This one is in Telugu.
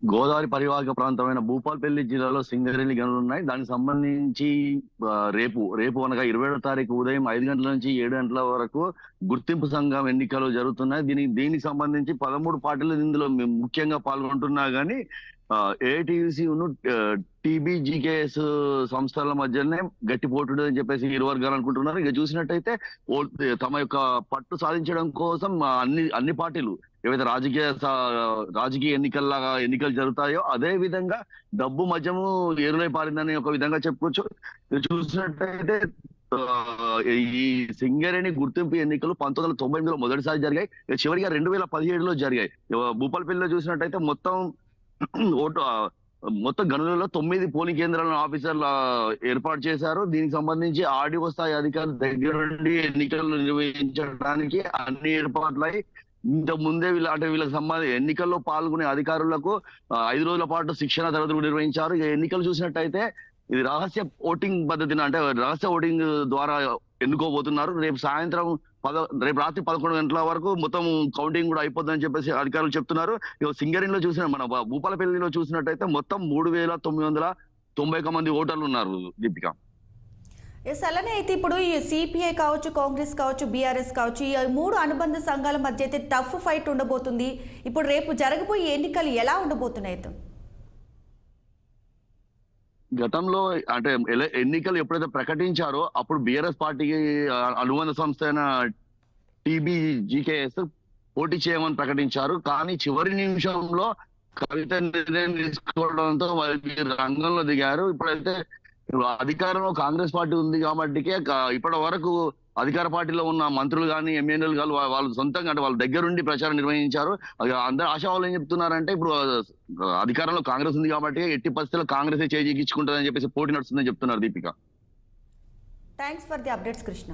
గోదావరి పరివాహక ప్రాంతమైన భూపాలపల్లి జిల్లాలో సింగరేణి గనులు ఉన్నాయి. దానికి సంబంధించి రేపు అనగా 20వ తారీఖు ఉదయం 5 గంటల నుంచి 7 గంటల వరకు గుర్తింపు సంఘం ఎన్నికలు జరుగుతున్నాయి. దీనికి సంబంధించి 13 పార్టీలు ఇందులో ముఖ్యంగా పాల్గొంటున్నా గానీ ఏఐటీయూసీ టీబీజీకేఎస్ సంస్థల మధ్యనే గట్టి పోటీ అని చెప్పేసి ఇరు వర్గాలు అనుకుంటున్నారు. ఇక చూసినట్టయితే తమ యొక్క పట్టు సాధించడం కోసం అన్ని పార్టీలు ఏవైతే రాజకీయ ఎన్నికలు జరుగుతాయో అదే విధంగా డబ్బు మద్యము ఏరులై పారిందని ఒక విధంగా చెప్పుకోవచ్చు. చూసినట్టయితే ఈ సింగరేణి గుర్తింపు ఎన్నికలు 1998లో మొదటిసారి జరిగాయి. చివరిగా 2017లో జరిగాయి. భూపాలపల్లిలో చూసినట్టయితే మొత్తం గనులలో 9 పోలింగ్ కేంద్రాలను ఆఫీసర్లు ఏర్పాటు చేశారు. దీనికి సంబంధించి ఆర్డీఓ స్థాయి అధికారుల దగ్గర నుండి ఎన్నికలు నిర్వహించడానికి అన్ని ఏర్పాట్లై ఇంత ముందే వీళ్ళకి సంబంధించి ఎన్నికల్లో పాల్గొనే అధికారులకు 5 రోజుల పాటు శిక్షణ తరగతులు నిర్వహించారు. ఇక ఎన్నికలు చూసినట్టయితే ఇది రహస్య ఓటింగ్ పద్ధతిని అంటే రహస్య ఓటింగ్ ద్వారా ఎన్నుకోబోతున్నారు. రేపు రాత్రి 11 గంటల వరకు మొత్తం కౌంటింగ్ కూడా అయిపోతుందని చెప్పేసి అధికారులు చెప్తున్నారు. సింగరేణిలో మన భూపాలపల్లిలో చూసినట్టయితే మొత్తం 3,991 మంది ఓటర్లు ఉన్నారు. దీపిక అలానే అయితే ఇప్పుడు ఈ సిపిఐ కావచ్చు, కాంగ్రెస్ కావచ్చు, బీఆర్ఎస్ కావచ్చు, ఈ 3 అనుబంధ సంఘాల మధ్య అయితే టఫ్ ఫైట్ ఉండబోతుంది. ఇప్పుడు రేపు జరగబోయే ఎన్నికలు ఎలా ఉండబోతున్నాయి? గతంలో అంటే ఎన్నికలు ఎప్పుడైతే ప్రకటించారో అప్పుడు బీఆర్ఎస్ పార్టీకి అనుబంధ సంస్థ అయిన టీబీజీకేఎస్ పోటీ చేయమని ప్రకటించారు. కానీ చివరి నిమిషంలో కవిత నిర్ణయం తీసుకోవడంతో రంగంలో దిగారు. ఇప్పుడైతే అధికారంలో కాంగ్రెస్ పార్టీ ఉంది కాబట్టి ఇప్పటి వరకు అధికార పార్టీలో ఉన్న మంత్రులు కానీ ఎమ్మెల్యేలు కానీ వాళ్ళు సొంతంగా అంటే వాళ్ళ దగ్గరుండి ప్రచారం నిర్వహించారు. అందరూ ఆశావాళ్ళు ఏం చెప్తున్నారంటే ఇప్పుడు అధికారంలో కాంగ్రెస్ ఉంది కాబట్టి ఎట్టి పరిస్థితుల్లో కాంగ్రెస్ చేజిక్కించుకుంటుందని చెప్పేసి పోటీ నడుస్తుందని చెప్తున్నారు. Deepika thanks for the updates Krishna.